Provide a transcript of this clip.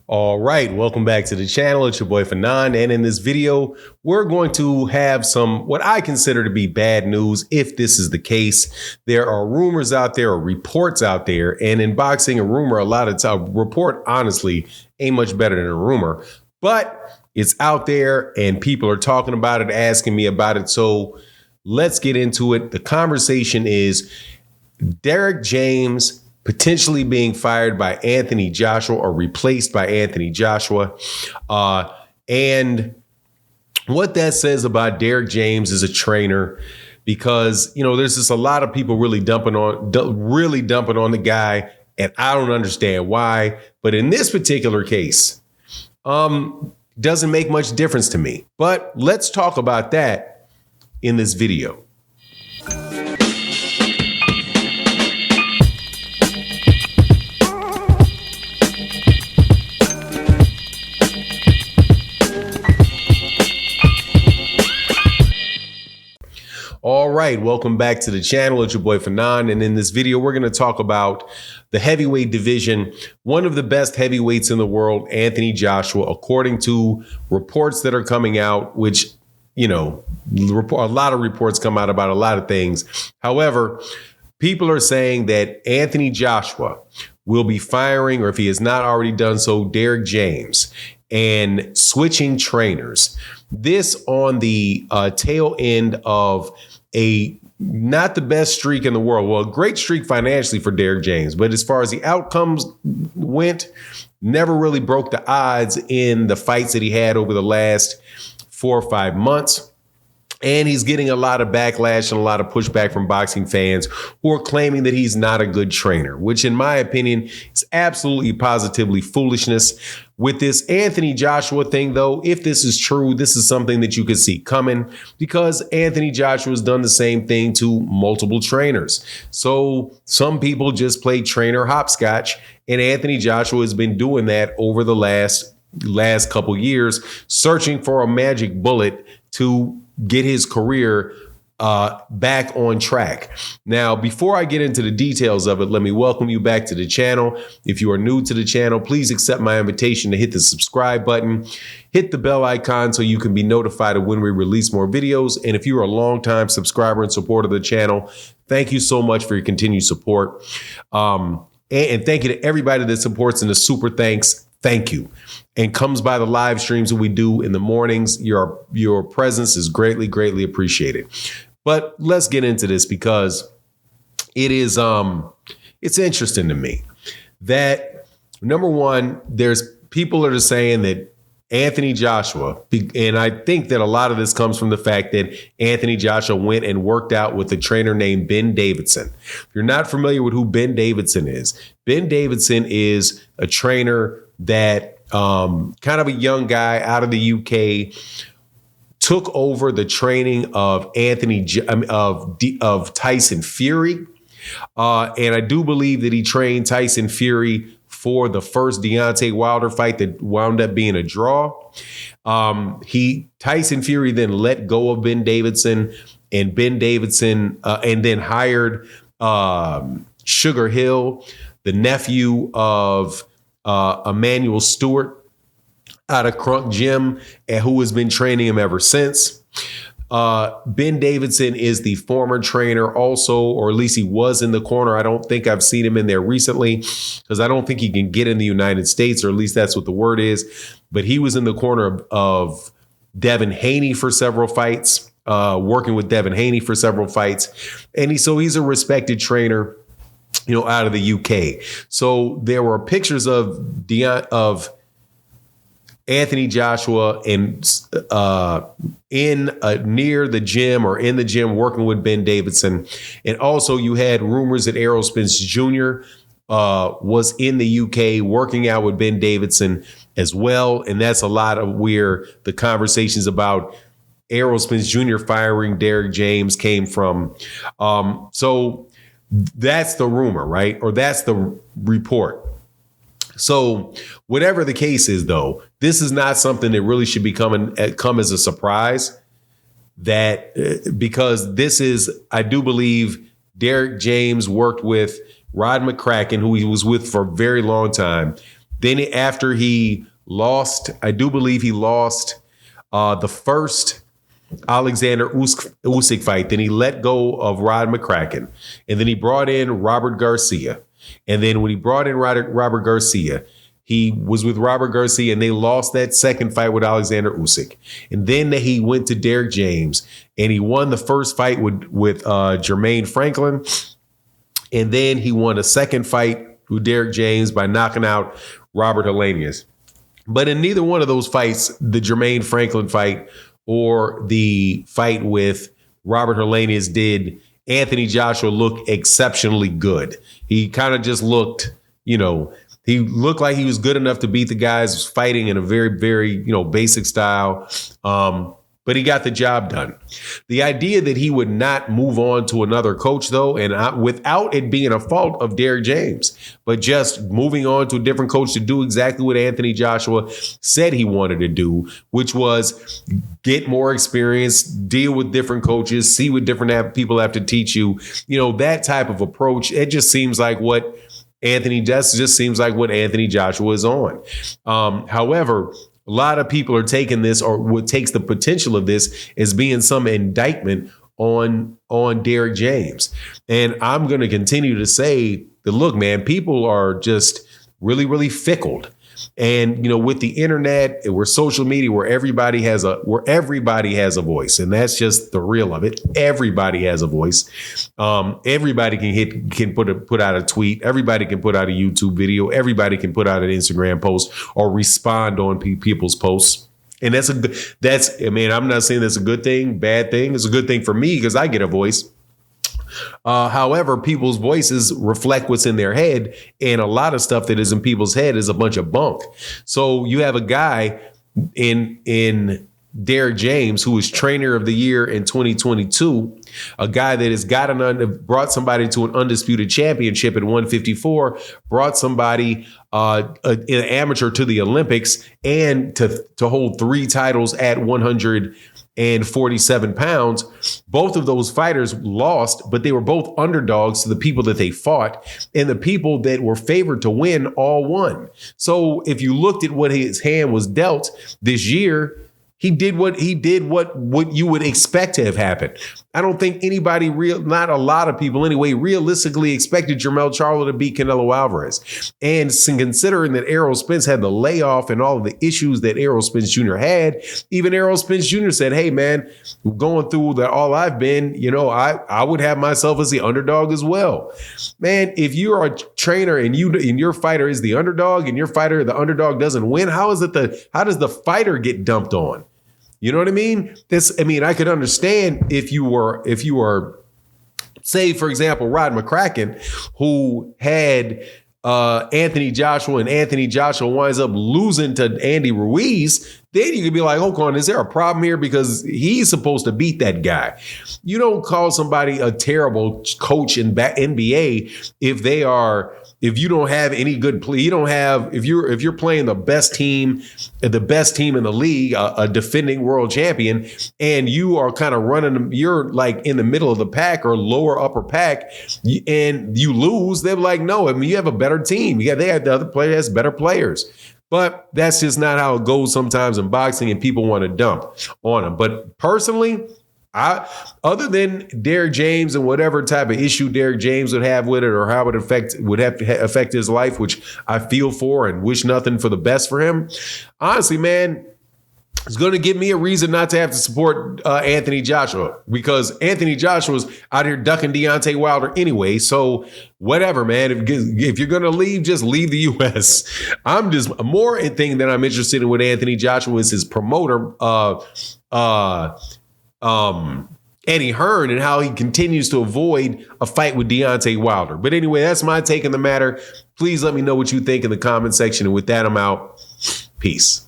All right, welcome back to the channel. It's your boy Fanon, and in this video, we're going to have some what I consider to be bad news if this is the case. There are rumors out there or reports out there, and in boxing, a rumor a lot of time, report honestly ain't much better than a rumor, but it's out there and people are talking about it, asking me about it. So let's get into it. The conversation is Derrick James potentially being fired by Anthony Joshua or replaced by Anthony Joshua. And what that says about Derrick James as a trainer, because, there's just a lot of people really dumping on the guy. And I don't understand why. But in this particular case, doesn't make much difference to me. But let's talk about that in this video. All right, welcome back to the channel. It's your boy Fanon, and in this video, we're going to talk about the heavyweight division. One of the best heavyweights in the world, Anthony Joshua, according to reports that are coming out, which, a lot of reports come out about a lot of things. However, people are saying that Anthony Joshua will be firing, or if he has not already done so, Derrick James, and switching trainers. This on the tail end of not the best streak in the world. Well, a great streak financially for Derrick James, but as far as the outcomes went, never really broke the odds in the fights that he had over the last 4 or 5 months. And he's getting a lot of backlash and a lot of pushback from boxing fans who are claiming that he's not a good trainer, which in my opinion is absolutely positively foolishness. With this Anthony Joshua thing, though, if this is true, this is something that you could see coming because Anthony Joshua has done the same thing to multiple trainers. So some people just play trainer hopscotch, and Anthony Joshua has been doing that over the last couple years, searching for a magic bullet to get his career back on track. Now, before I get into the details of it, let me welcome you back to the channel. If you are new to the channel, please accept my invitation to hit the subscribe button, hit the bell icon so you can be notified of when we release more videos. And if you're a longtime subscriber and supporter of the channel, thank you so much for your continued support. And thank you to everybody that supports, and the super thanks. Thank you. And comes by the live streams that we do in the mornings. Your presence is greatly, greatly appreciated. But let's get into this because it is it's interesting to me that, number one, there's people that are saying that Anthony Joshua, and I think that a lot of this comes from the fact that Anthony Joshua went and worked out with a trainer named Ben Davidson. If you're not familiar with who Ben Davidson is a trainer that kind of a young guy out of the UK, took over the training of Tyson Fury. And I do believe that he trained Tyson Fury for the first Deontay Wilder fight that wound up being a draw. Tyson Fury then let go of Ben Davidson, and Ben Davidson and then hired Sugar Hill, the nephew of Emmanuel Stewart, out of Crunk Gym, and who has been training him ever since. Ben Davidson is the former trainer also, or at least he was in the corner. I don't think I've seen him in there recently because I don't think he can get in the United States, or at least that's what the word is. But he was in the corner of Devin Haney for several fights, working with Devin Haney for several fights. And he's a respected trainer, out of the UK. So there were pictures of Anthony Joshua near the gym or in the gym working with Ben Davidson. And also you had rumors that Errol Spence Jr. Was in the UK working out with Ben Davidson as well. And that's a lot of where the conversations about Errol Spence Jr. firing Derrick James came from. So that's the rumor, right? Or that's the report. So whatever the case is, though, this is not something that really should come as a surprise, because this is, I do believe, Derrick James worked with Rod McCracken, who he was with for a very long time. Then after he lost, I do believe he lost the first Alexander Usyk fight. Then he let go of Rod McCracken. And then he brought in Robert Garcia. And then when he brought in Robert Garcia, he was with Robert Garcia and they lost that second fight with Alexander Usyk. And then he went to Derek James and he won the first fight with Jermaine Franklin. And then he won a second fight with Derek James by knocking out Robert Helenius. But in neither one of those fights, the Jermaine Franklin fight or the fight with Robert Helenius, did Anthony Joshua look exceptionally good. He kind of just looked, he looked like he was good enough to beat the guys fighting in a very, very, basic style. But he got the job done. The idea that he would not move on to another coach, though, and without it being a fault of Derek James, but just moving on to a different coach to do exactly what Anthony Joshua said he wanted to do, which was get more experience, deal with different coaches, see what different people have to teach you. That type of approach, it just seems like what Anthony Joshua is on. However, a lot of people are taking this, or what takes the potential of this, as being some indictment on Derek James. And I'm going to continue to say that, look, man, people are just really, really fickle. And, with the internet, where social media, where everybody has a voice, and that's just the real of it. Everybody has a voice. Everybody can put out a tweet. Everybody can put out a YouTube video. Everybody can put out an Instagram post or respond on people's posts. And I'm not saying that's a good thing, bad thing. It's a good thing for me because I get a voice. However, people's voices reflect what's in their head, and a lot of stuff that is in people's head is a bunch of bunk. So you have a guy in Derek James, who was trainer of the year in 2022, a guy that has brought somebody to an undisputed championship at 154, brought somebody an amateur to the Olympics, and to hold 3 titles at 147 pounds. Both of those fighters lost, but they were both underdogs to the people that they fought, and the people that were favored to win all won. So if you looked at what his hand was dealt this year, he did what you would expect to have happened. I don't think anybody, not a lot of people anyway, realistically expected Jermell Charlo to beat Canelo Alvarez. And considering that Errol Spence had the layoff and all of the issues that Errol Spence Jr. had, even Errol Spence Jr. said, hey, man, going through all I've been, I would have myself as the underdog as well. Man, if you are a trainer and your fighter is the underdog and the underdog doesn't win, how does the fighter get dumped on? You know what I mean? I could understand if you were, say, for example, Rod McCracken, who had Anthony Joshua, and Anthony Joshua winds up losing to Andy Ruiz. Then you could be like, hold on, is there a problem here? Because he's supposed to beat that guy. You don't call somebody a terrible coach in NBA if you don't have any good play. You don't have, if you're playing the best team in the league, a defending world champion, and you are kind of running, you're like in the middle of the pack or lower upper pack, and you lose, they're like, no, you have a better team. The other player has better players. But that's just not how it goes sometimes in boxing, and people want to dump on them. But personally, other than Derek James and whatever type of issue Derek James would have with it, or how it would affect his life, which I feel for and wish nothing for the best for him, honestly, man, it's going to give me a reason not to have to support Anthony Joshua, because Anthony Joshua's out here ducking Deontay Wilder anyway. So whatever, man. If you're going to leave, just leave the U.S. I'm just more thing that I'm interested in with Anthony Joshua is his promoter, Eddie Hearn, and how he continues to avoid a fight with Deontay Wilder. But anyway, that's my take on the matter. Please let me know what you think in the comment section. And with that, I'm out. Peace.